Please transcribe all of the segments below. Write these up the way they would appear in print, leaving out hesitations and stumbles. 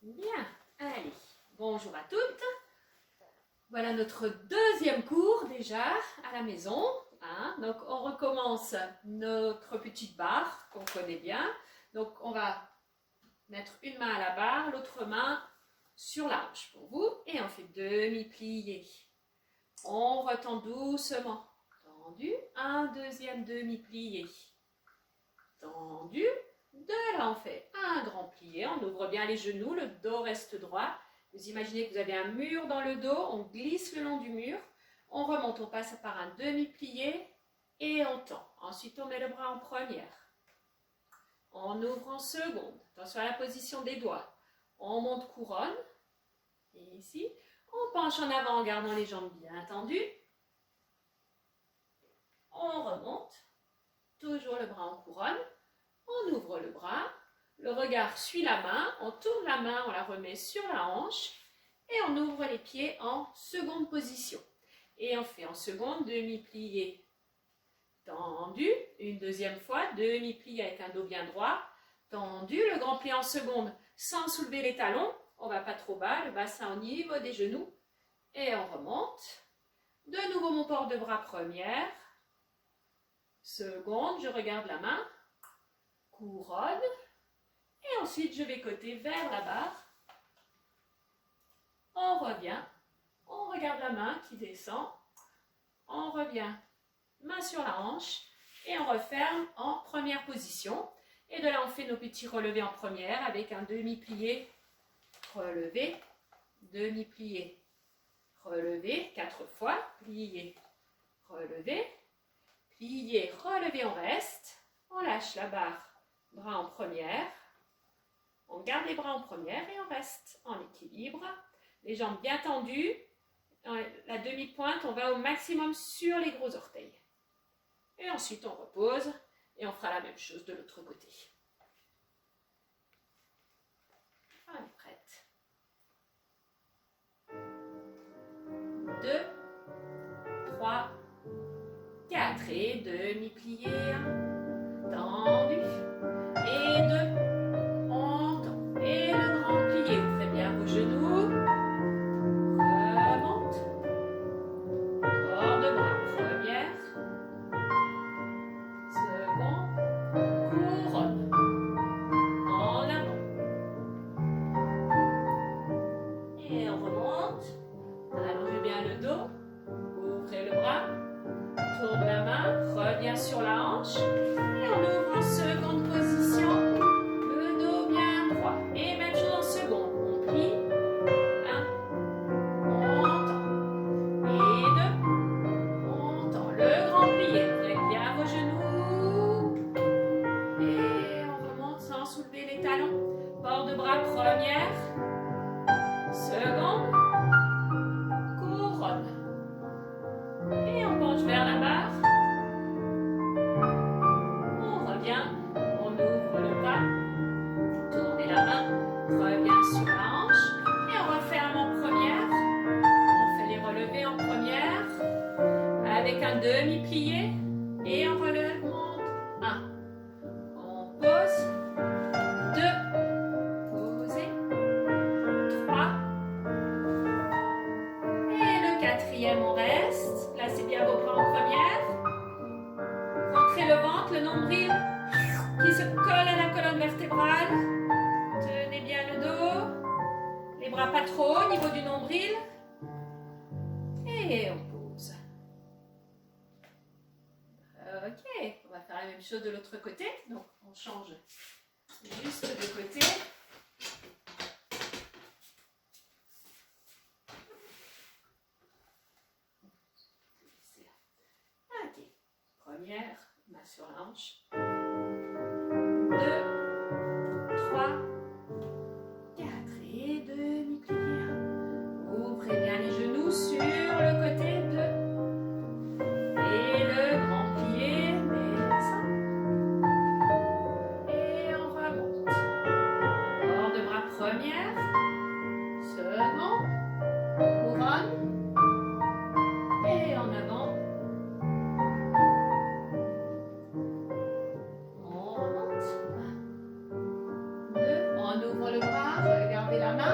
Bien, allez, bonjour à toutes. Voilà notre deuxième cours déjà à la maison. Donc on recommence notre petite barre qu'on connaît bien. Donc on va mettre une main à la barre, l'autre main sur la hanche pour vous. Et on fait demi-plié. On retend doucement. Tendu, un deuxième demi-plié. Tendu. De là, on fait un grand plié, on ouvre bien les genoux, le dos reste droit. Vous imaginez que vous avez un mur dans le dos, on glisse le long du mur, on remonte, on passe par un demi-plié et on tend. Ensuite, on met le bras en première. On ouvre en seconde. Attention à la position des doigts. On monte couronne. Et ici, on penche en avant en gardant les jambes bien tendues. On remonte. Toujours le bras en couronne. On ouvre le bras, le regard suit la main, on tourne la main, on la remet sur la hanche et on ouvre les pieds en seconde position. Et on fait en seconde demi-plié tendu, une deuxième fois, demi-plié avec un dos bien droit, tendu, le grand pli en seconde sans soulever les talons, on ne va pas trop bas, le bassin au niveau des genoux et on remonte. De nouveau mon port de bras première, seconde, je regarde la main. Couronne, et ensuite je vais côté vers la barre, on revient, on regarde la main qui descend, on revient, main sur la hanche, et on referme en première position, et de là on fait nos petits relevés en première avec un demi-plié, relevé, demi-plié, relevé, 4 fois, plié, relevé, on reste, on lâche la barre, bras en première, on garde les bras en première et on reste en équilibre, les jambes bien tendues, la demi-pointe, on va au maximum sur les gros orteils. Et ensuite on repose et on fera la même chose de l'autre côté. On est prête. 2, 3, 4 et demi-plié, tendu. Et 2, on tend. Et le grand plié, vous faites bien vos genoux. Remonte. Port de bras, première. Seconde. Couronne. En avant. Et on remonte. Allongez bien le dos. Ouvrez le bras. Tourne la main. Reviens sur la hanche. Et on ouvre en seconde position. Et même chose en seconde, on plie, 1, on tend, et 2, on tend, le grand plié, vous faites bien vos genoux, et on remonte sans soulever les talons, port de bras première, seconde, couronne, et on penche vers la barre, on revient, on ouvre le bras, tournez la main, revient sur la hanche et on referme en première. On fait les relevés en première avec un demi-plié et on relève, monte, 1. On pose, 2, posez, 3 et le quatrième on reste. Placez bien vos bras en première. Rentrez le ventre, le nombril qui se colle à la colonne vertébrale. Tenez bien le dos, les bras pas trop au niveau du nombril. Et on pose. Ok, on va faire la même chose de l'autre côté. Donc on change juste de côté. Ok, première, main sur la hanche. 2, 3, 4 et demi-plié. Ouvrez bien les genoux sur le côté 2. Et le grand plié descend. Et on remonte. Port de bras première. Seconde. Couronne. Et en avant. On remonte. 2. On ouvre le bras. Regardez la main.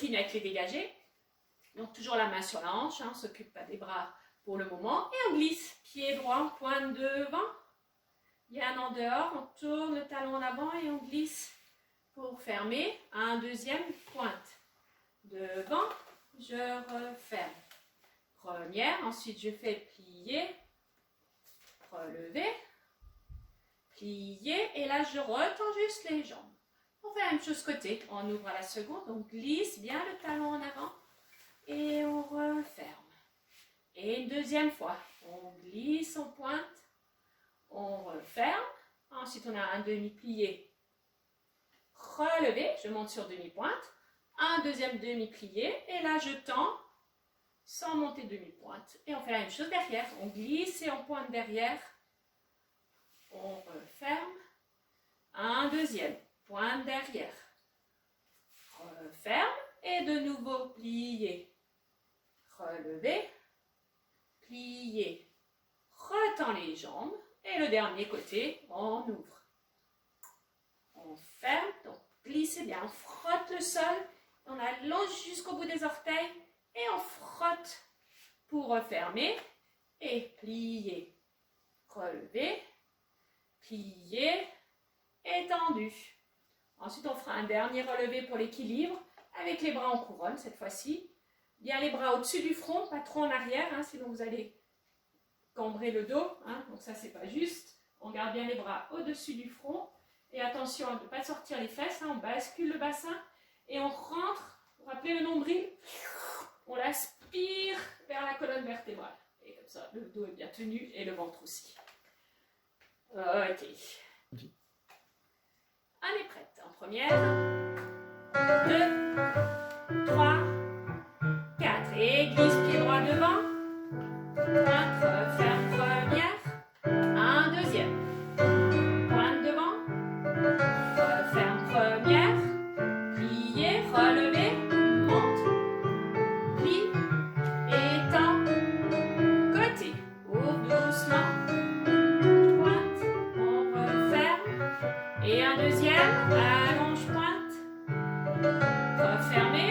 continue avec les dégagés. Donc toujours la main sur la hanche, hein, on ne s'occupe pas des bras pour le moment. Et on glisse, pied droit, on pointe devant. Bien en dehors, on tourne le talon en avant et on glisse pour fermer. Un deuxième, pointe. Devant, je referme. Première, ensuite je fais plier, relever, plier. Et là, je retends juste les jambes. On fait la même chose côté. On ouvre à la seconde, on glisse bien le talon en avant et on referme. Et une deuxième fois, on glisse, on pointe, on referme. Ensuite, on a un demi-plié, relevé, je monte sur demi-pointe. Un deuxième demi-plié et là, je tends sans monter demi-pointe. Et on fait la même chose derrière. On glisse et on pointe derrière. On referme. Un deuxième, pointe derrière. Referme et de nouveau plier. Relever. Plier, retend les jambes et le dernier côté, on ouvre. On ferme, donc glissez bien, on frotte le sol, on allonge jusqu'au bout des orteils et on frotte pour refermer et plier, relever, plier, étendu. Ensuite, on fera un dernier relevé pour l'équilibre avec les bras en couronne cette fois-ci. Bien les bras au-dessus du front, pas trop en arrière, hein, sinon vous allez cambrer le dos. Hein, donc ça, c'est pas juste. On garde bien les bras au-dessus du front. Et attention à ne pas sortir les fesses. Hein, on bascule le bassin et on rentre. Vous rappelez le nombril? On l'aspire vers la colonne vertébrale. Et comme ça, le dos est bien tenu et le ventre aussi. Ok. On est prête. En première. 2, 3. Et glisse pied droit devant, pointe, referme première, un deuxième, pointe devant, referme première, plier, relever, monte, plie, étend, côté, ouvre doucement, pointe, on referme, et un deuxième, allonge, pointe, refermer,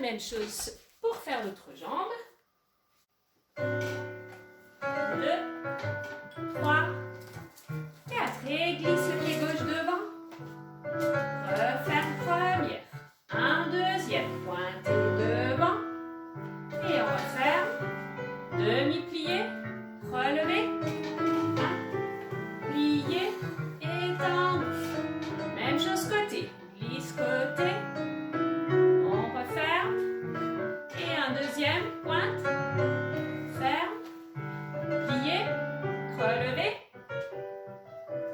même chose pour faire l'autre jambe. 2, 3, 4. Et glisse le pied gauche devant. Referme première. Un deuxième. Pointez devant. Et on referme. Demi-plié. Relevé. Plié. Étendu. Même chose côté. Glisse côté. Deuxième, pointe, ferme, plié, relevé,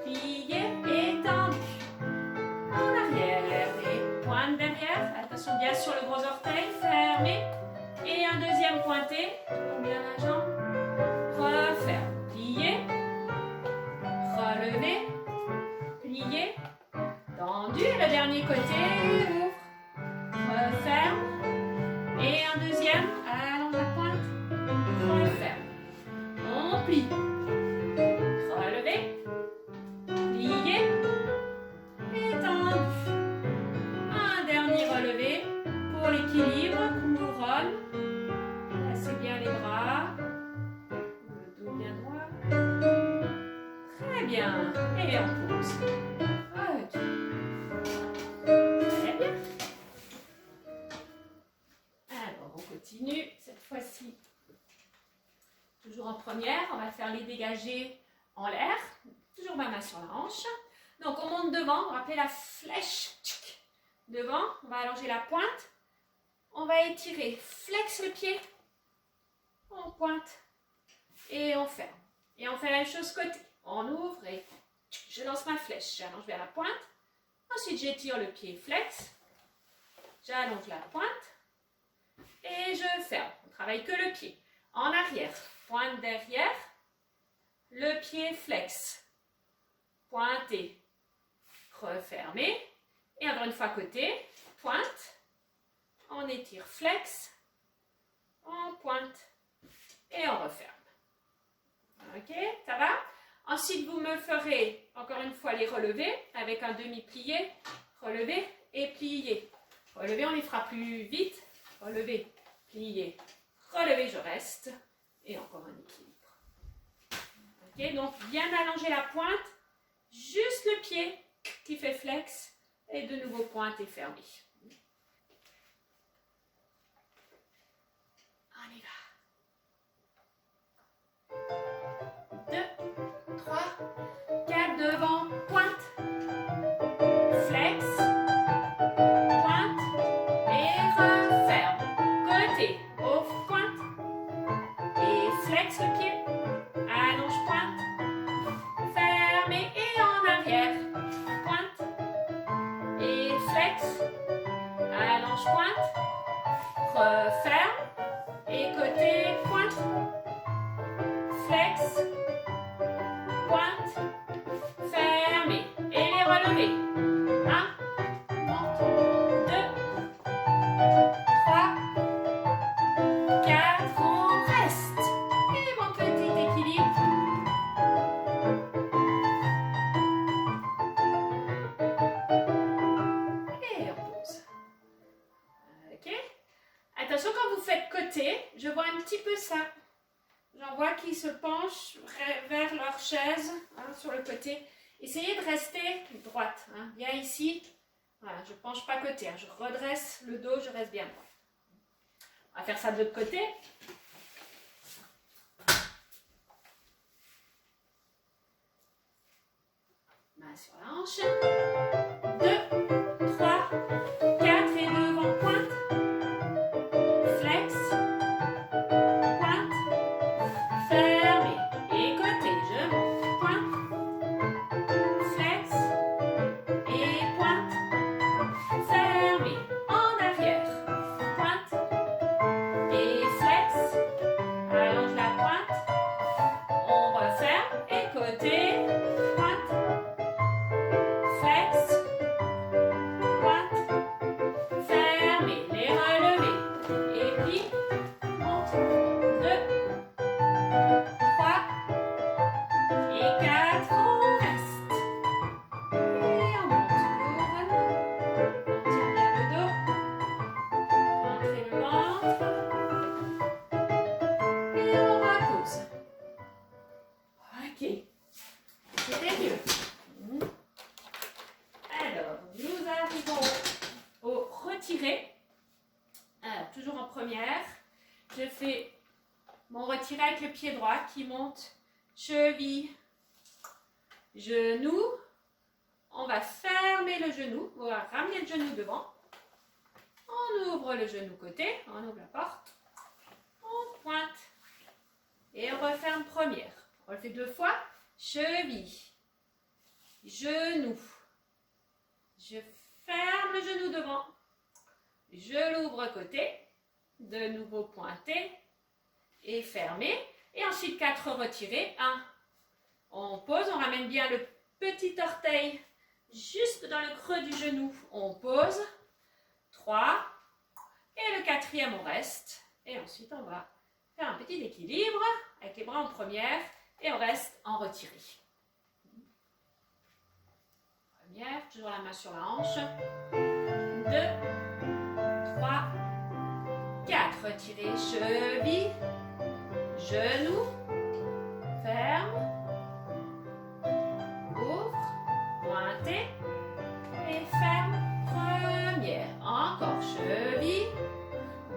plié, étendu. En arrière et pointe derrière. Attention bien sur le gros orteil, fermé. Et un deuxième pointé, tourne bien la jambe, referme, plié, relevé, plié, tendu. Le dernier côté, ouvre, referme. Et un deuxième, allonge la pointe, referme. On plie, relevé, plié, étendu. Un dernier relevé pour l'équilibre, couronne. Placez bien les bras, le dos bien droit. Très bien. Et on pose. Ok. Toujours en première, on va faire les dégagés en l'air. Toujours ma main sur la hanche. Donc on monte devant, on va appeler la flèche. Devant, on va allonger la pointe. On va étirer, flex le pied. On pointe et on ferme. Et on fait la même chose côté. On ouvre et je lance ma flèche. J'allonge vers la pointe. Ensuite, j'étire le pied flex. J'allonge la pointe. Et je ferme. On ne travaille que le pied. En arrière, pointe derrière. Le pied flex. Pointer. Refermer. Et encore une fois côté. Pointe. On étire flex. On pointe. Et on referme. Ok, ça va? Ensuite, vous me ferez encore une fois les relevés avec un demi-plié. Relevé et plié. Relevé, on les fera plus vite. Relevé, plié, relevé, je reste. Et encore un équilibre. Ok, donc bien allonger la pointe. Juste le pied qui fait flex. Et de nouveau pointe et fermé. On y va. 2, 3, 4 devant, pointe, flex, pointe et referme. Côté, ouvre, pointe et flex le pied, allonge, pointe, ferme et en arrière, pointe et flex, allonge, pointe, referme et côté, pointe, flex, pointe, fermé et les relever. 1, monte, 2, 3, 4, on reste. Et mon petit équilibre. Et on pose. Ok. Attention quand vous faites côté, je vois un petit peu ça. J'en vois qui se penchent vers leur chaise, hein, sur le côté. Essayez de rester droite. Hein. Bien ici. Voilà, je ne penche pas côté. Hein. Je redresse le dos, je reste bien droit. On va faire ça de l'autre côté. Main sur la hanche. 2, 3, 4 et devant. Pointe. Flex. Pointe. Fermé. Et côté. Je monte. Pointe. Flex. Et pointe. Fermé. En arrière. Pointe. Et flex. Allonge la pointe. On referme. Et côté. Pointe. Flex. Pointe. Fermé. Les relever. Et puis, monte. 2, 3 et 4. On reste. Et on monte. Couronne. On tire bien le dos. Rentrez le ventre. Et on repose. Ok. C'était mieux. Alors, nous arrivons au retiré. Alors, toujours en première, je fais mon retiré avec le pied droit qui monte, cheville, genou. On va fermer le genou, on va ramener le genou devant. On ouvre le genou côté, on ouvre la porte. On pointe et on referme première. On le fait 2 fois. Cheville, genou. Je ferme le genou devant. Je l'ouvre côté. De nouveau pointé et fermé. Et ensuite 4 retirés. 1. On pose, on ramène bien le petit orteil juste dans le creux du genou. On pose. 3. Et le 4e, on reste. Et ensuite, on va faire un petit équilibre avec les bras en première. Et on reste en retiré. Première, toujours la main sur la hanche. 2, 3, 4. Retirez, cheville, genou, ferme, ouvre, pointez et ferme. Première, encore cheville,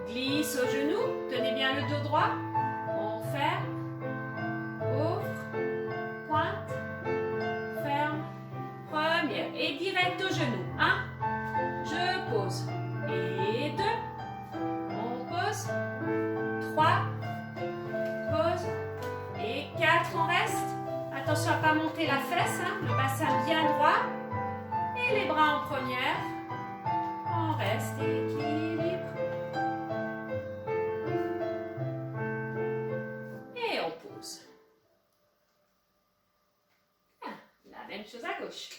glisse au genou, tenez bien le dos droit, on ferme. 4, on reste. Attention à ne pas monter la fesse, hein, le bassin bien droit. Et les bras en première. On reste équilibre. Et on pose. Ah, la même chose à gauche.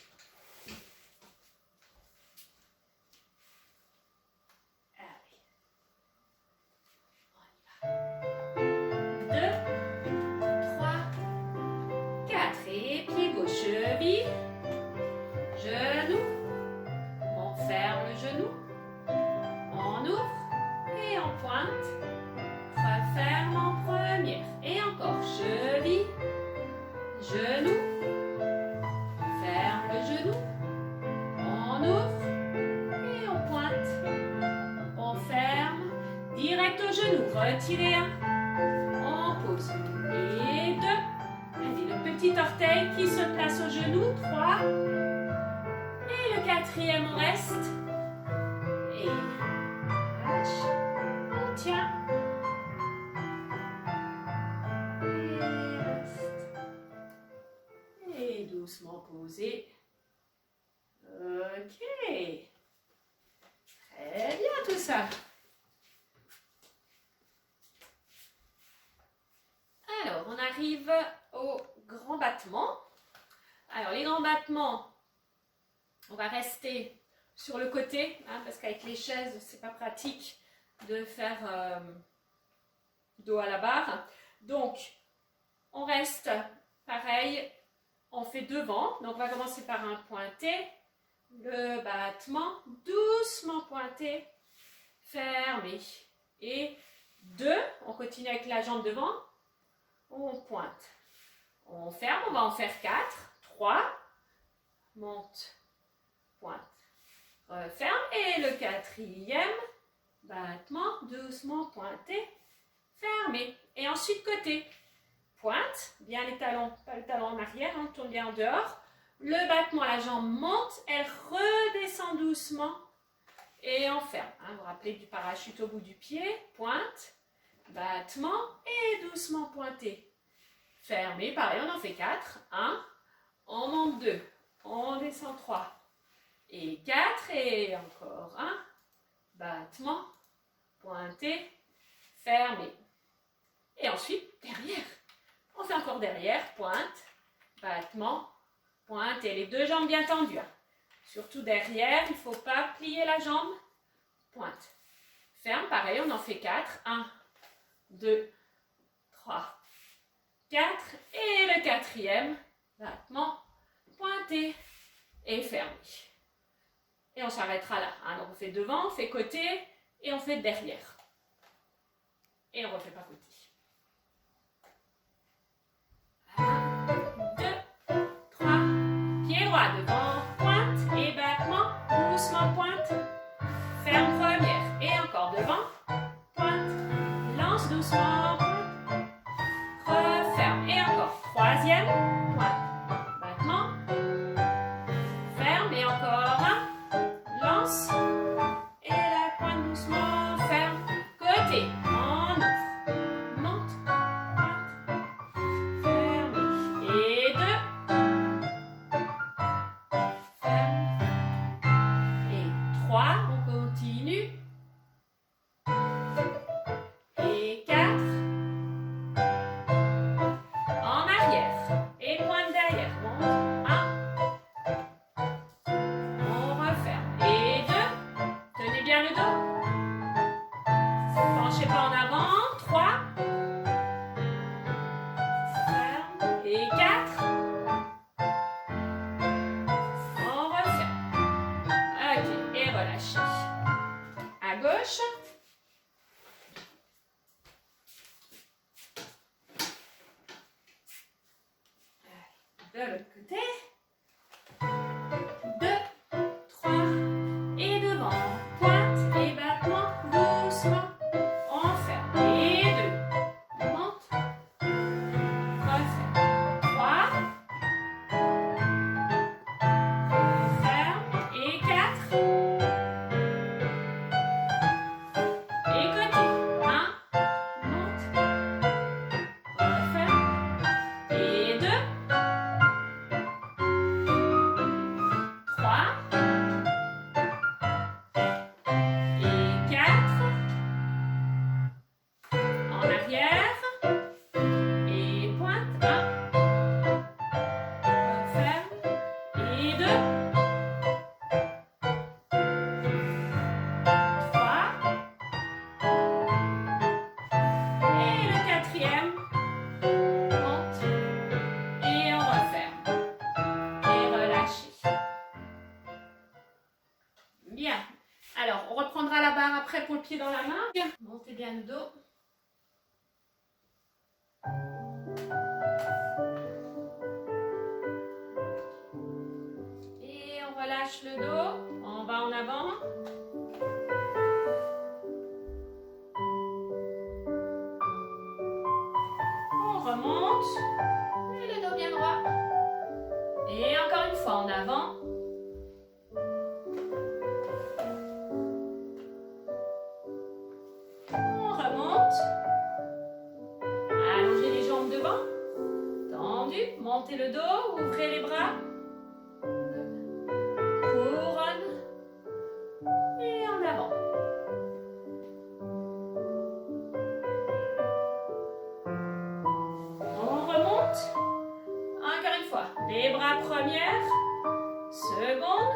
Retirez un, on pose, et 2, allez, le petit orteil qui se place au genou, 3, et le 4e, on reste, et lâche, on tient, et reste, et doucement posé, ok, très bien tout ça. Alors, on arrive au grand battement. Alors, les grands battements, on va rester sur le côté, hein, parce qu'avec les chaises, c'est pas pratique de faire dos à la barre. Donc, on reste pareil, on fait devant. Donc, on va commencer par un pointé, le battement, doucement pointé, fermé. Et 2, on continue avec la jambe devant. On pointe, on ferme, on va en faire 4, 3, monte, pointe, referme, et le 4e, battement, doucement pointé, fermé, et ensuite côté, pointe, bien les talons, pas le talon en arrière, on tourne bien en dehors, le battement, la jambe monte, elle redescend doucement, et on ferme, hein, vous vous rappelez du parachute au bout du pied, pointe, battement et doucement pointé. Fermé, pareil, on en fait 4. 1, on monte 2, on descend 3 et 4 et encore 1. Battement, pointé, fermé. Et ensuite, derrière. On fait encore derrière, pointe, battement, pointé. Les 2 jambes bien tendues. Hein. Surtout derrière, il ne faut pas plier la jambe. Pointe. Ferme, pareil, on en fait 4. 1, 2, 3, 4 et le 4e, battement, pointé et fermé. Et on s'arrêtera là. Hein. Donc on fait devant, on fait côté et on fait derrière. Et on ne refait pas côté. 1, 2, 3, pied droit devant, pointe et battement, doucement pointe, ferme première et encore devant. Doucement, referme et encore 3e, pointe, battement, ferme et encore 1, lance et la pointe doucement, ferme, côté, on ouvre, monte, pointe, ferme et 2, ferme et 3, on continue. De l'autre côté. 2, 3 et devant. Pointe et battement doucement. On ferme. Et 2. Monte. Referme. 3. Referme. Et 4. Et côté. 1. Monte. Referme. Et prêt pour le pied dans la main. Montez bien le dos. Et on relâche le dos. On va en avant. On remonte. Et le dos bien droit. Et encore une fois en avant. On remonte. Allongez les jambes devant. Tendu. Montez le dos. Ouvrez les bras. Couronne. Et en avant. On remonte. Encore une fois. Les bras première. Seconde.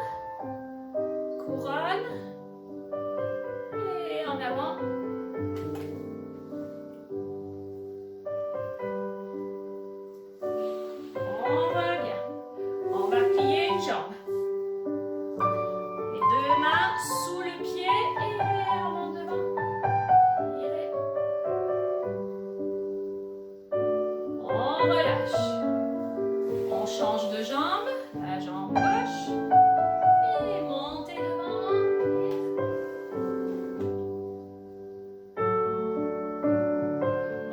Couronne. Et en avant. On revient. On va plier une jambe. Les deux mains sous le pied et on monte devant. Tirez. On relâche. On change de jambe. La jambe gauche. Et montez devant.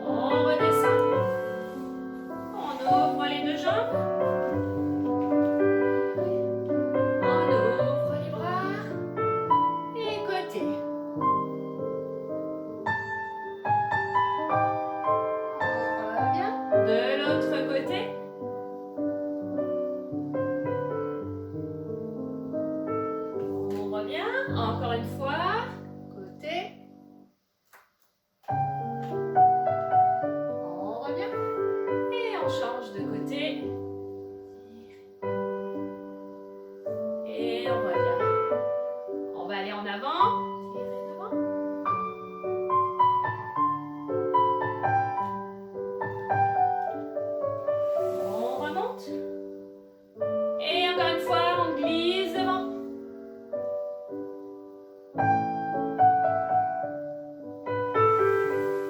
On redescend. On ouvre les deux jambes. On ouvre les bras. Et côté. On revient. De l'autre côté. On revient. Encore une fois. Côté. On revient. Et on change de côté. Et on revient. On va aller en avant. Tirez devant. On remonte. Et encore une fois, on glisse devant.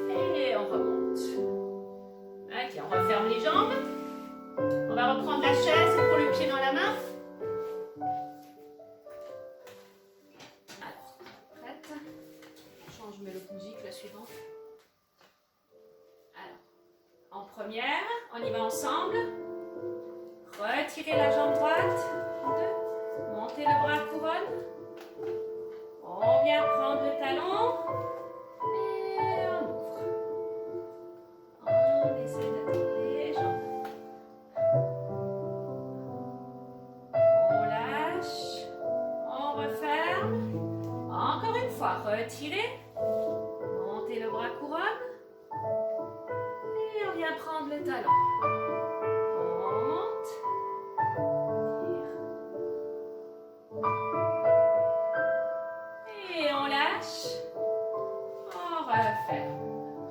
Et on remonte. Ok, on referme les jambes. On va reprendre la chaise pour le pied dans la main. Alors, prête. Change musique, la suivante. Alors, en première, on y va ensemble. Retirez la jambe droite. 2. Montez le bras couronne. On vient prendre le talon. Et on ouvre. On essaie d'attirer les jambes. On lâche. On referme. Encore une fois, retirez. Montez le bras couronne. Et on vient prendre le talon. On monte. Tire. Et on lâche. On referme.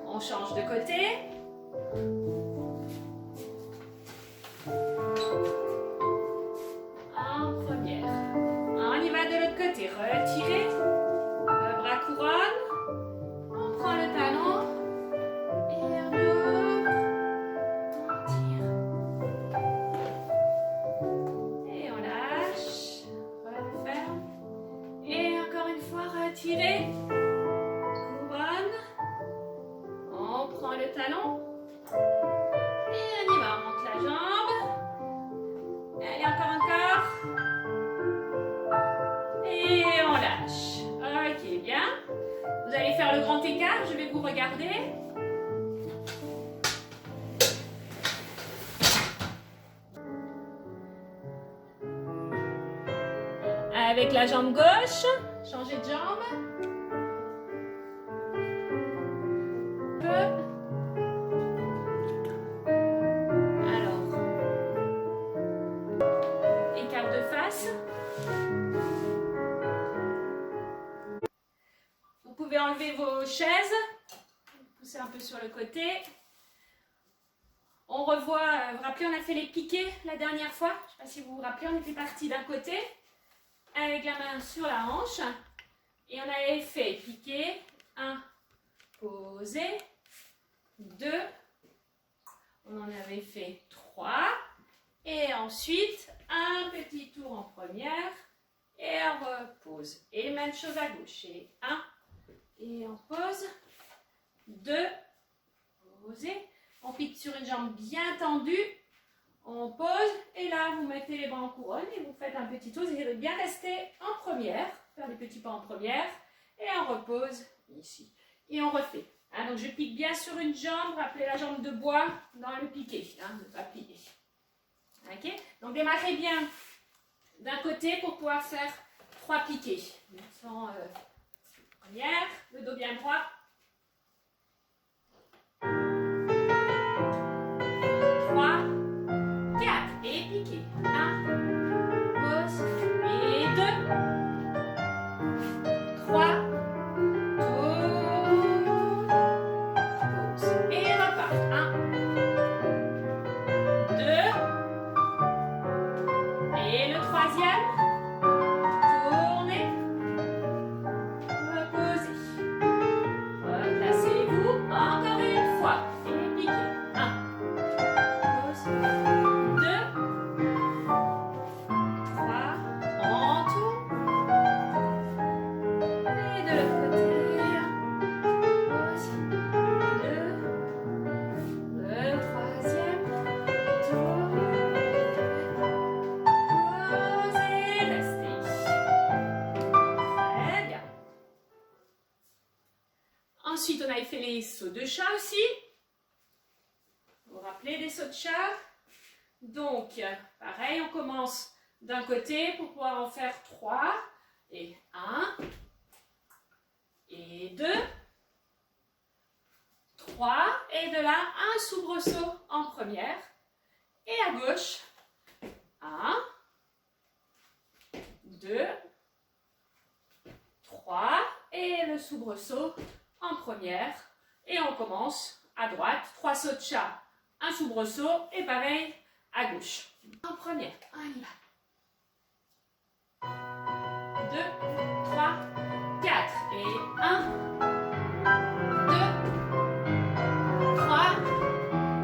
On change de côté. En première. On y va de l'autre côté. Retirez. Le bras couronne. On prend le talon. Et on ouvre. On tire. Et on lâche. Referme. Et encore une fois, retirez. Couronne. On prend le talon. Et on y va. On monte la jambe. Allez, encore. Et on lâche. Ok, bien. Vous allez faire le grand écart. Je vais vous regarder. Avec la jambe gauche. Changez de jambe. Alors, écart de face. Vous pouvez enlever vos chaises, pousser un peu sur le côté. On revoit, vous vous rappelez, on a fait les piquets la dernière fois. Je ne sais pas si vous vous rappelez, on était parti d'un côté avec la main sur la hanche Et on avait fait piquer, 1, poser, 2, on en avait fait 3, et ensuite un petit tour en première, et on repose. Et même chose à gauche, et 1, et on pose, 2, poser, on pique sur une jambe bien tendue, on pose, et là vous mettez les bras en couronne, et vous faites un petit tour, vous allez bien rester en première, faire des petits pas en première, et on repose ici. Et on refait. Hein, donc je pique bien sur une jambe, rappelez la jambe de bois dans le piqué, hein, ne pas plier. Ok, donc démarrez bien d'un côté pour pouvoir faire 3 piqués. Sans, première, le dos bien droit. 3, 4 et piquez. 1, pause et 2, 3, tour, pause et repart. 1, 2, et le troisième, tournez, reposez, replacez-vous encore une fois et piquez. 1, pause, 2, 3, en tout, et de l'autre côté, pause, 2, le troisième, tour, pause et restez. Très bien. Ensuite, on avait fait les sauts de chat aussi. Vous vous rappelez des sauts de chat? Donc, pareil, on commence d'un côté pour pouvoir en faire 3. Et 1, et 2, 3. Et de là, un soubresaut en première. Et à gauche, 1, 2, 3. Et le soubresaut en première. Et on commence à droite, 3 sauts de chat, un soubresaut et pareil à gauche. En première, on y va. 2, 3, 4 et 1, 2, 3,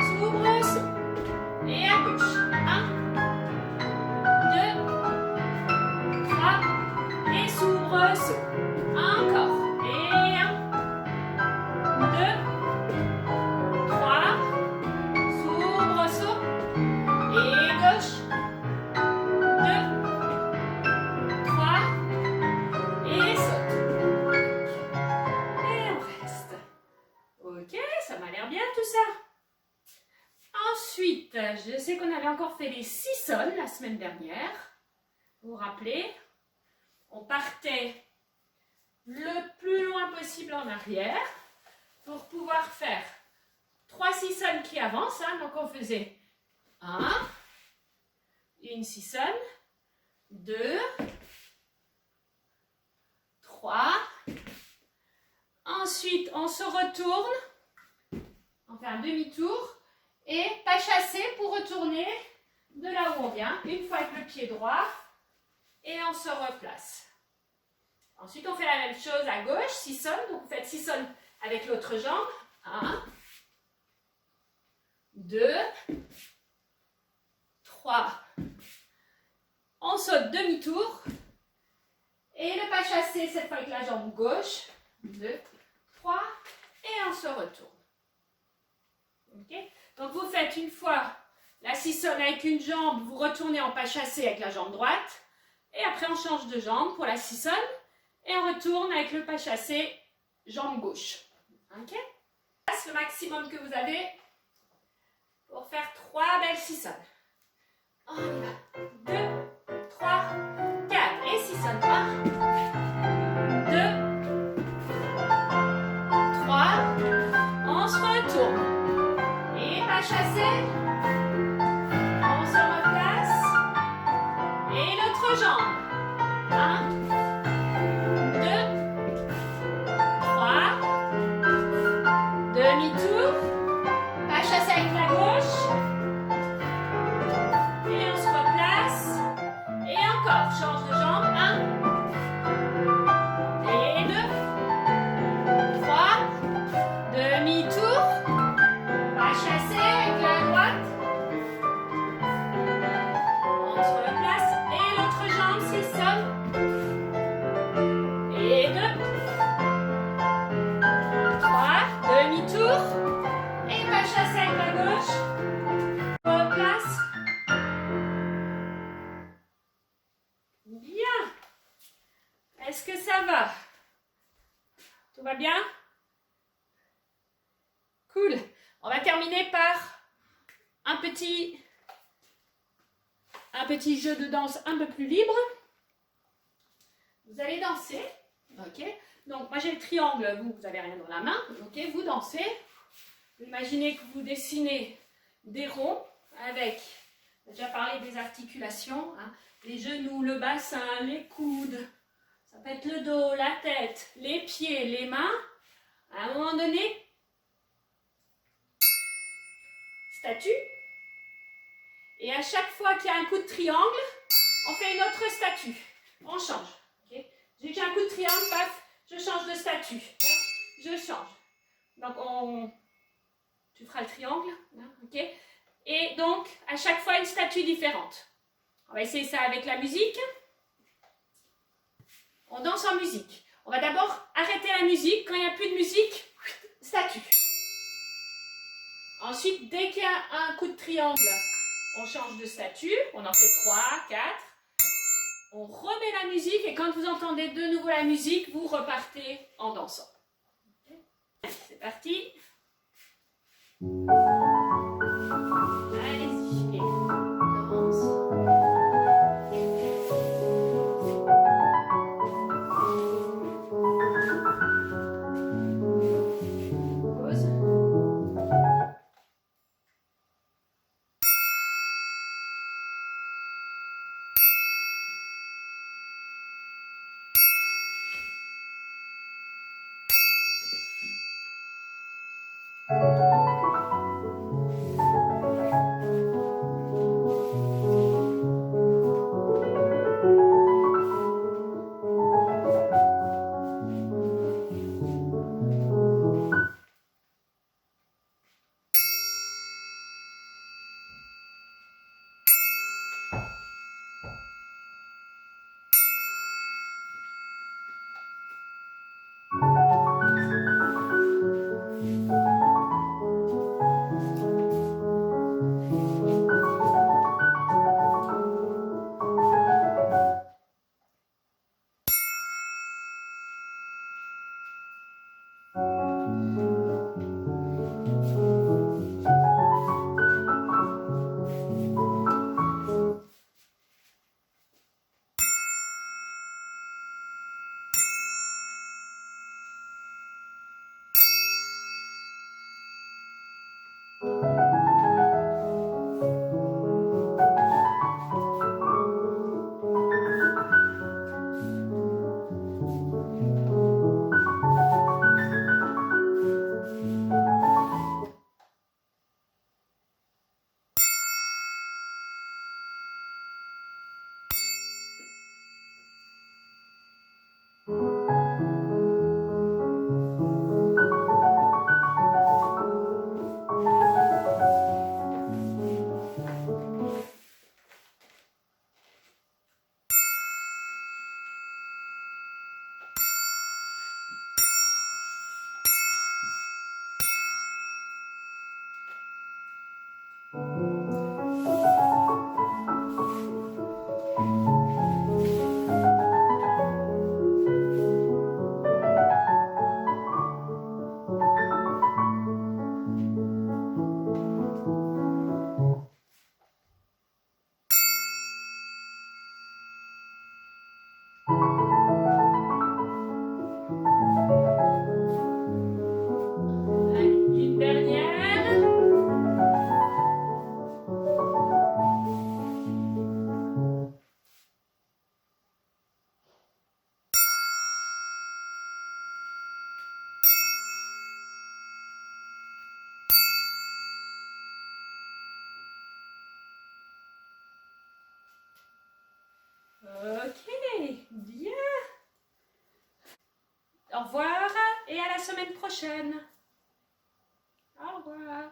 soubresaut et à gauche. 1, 2, 3 et soubresaut. Encore. Et 1, 2, 3, soubresaut et gauche. 2, 3 et saute. Et on reste. Ok, ça m'a l'air bien tout ça. Ensuite, je sais qu'on avait encore fait les 6 sols la semaine dernière. Vous vous rappelez? On partait le plus loin possible en arrière pour pouvoir faire 3 6 qui avancent. Hein, donc on faisait 1, une 6, 2, 3. Ensuite, on se retourne, on fait un demi-tour et pas chasser pour retourner de là où on vient, une fois avec le pied droit et on se replace. Ensuite, on fait la même chose à gauche, 6, donc vous faites 6 avec l'autre jambe. 1, 2, 3. On saute demi-tour. Et le pas chassé, cette fois avec la jambe gauche. 2, 3. Et on se retourne. Okay. Donc vous faites une fois la 6 avec une jambe, vous retournez en pas chassé avec la jambe droite. Et après, on change de jambe pour la 6 et on retourne avec le pas chassé, jambe gauche. Ok? C'est le maximum que vous avez pour faire 3 belles 6. On y va. 2, 3, 4 et 6. 1, 2, 3. On se retourne. Et pas chassé. On se replace. Et l'autre jambe. 1, 2, 3. Demi-tour. Pas chassé avec la gauche. Et on se replace. Et encore. Change de jambe. 1. Et va bien? Cool. On va terminer par un petit jeu de danse un peu plus libre. Vous allez danser. Ok. Donc, moi j'ai le triangle, vous n'avez rien dans la main. Ok, vous dansez. Imaginez que vous dessinez des ronds avec, on a déjà parlé des articulations, hein, les genoux, le bassin, les coudes. Ça peut être le dos, la tête, les pieds, les mains. À un moment donné, statue. Et à chaque fois qu'il y a un coup de triangle, on fait une autre statue. On change. Okay. Dès que j'ai un coup de triangle, paf, je change de statue. Je change. Donc, tu feras le triangle. Hein, ok. Et donc, à chaque fois, une statue différente. On va essayer ça avec la musique. On danse en musique. On va d'abord arrêter la musique. Quand il n'y a plus de musique, statue. Ensuite, dès qu'il y a un coup de triangle, on change de statue. On en fait 3, 4. On remet la musique et quand vous entendez de nouveau la musique, vous repartez en dansant. Okay. C'est parti. Allez-y. Et danse. Une dernière. Ok, bien. Au revoir et à la semaine prochaine. Au revoir.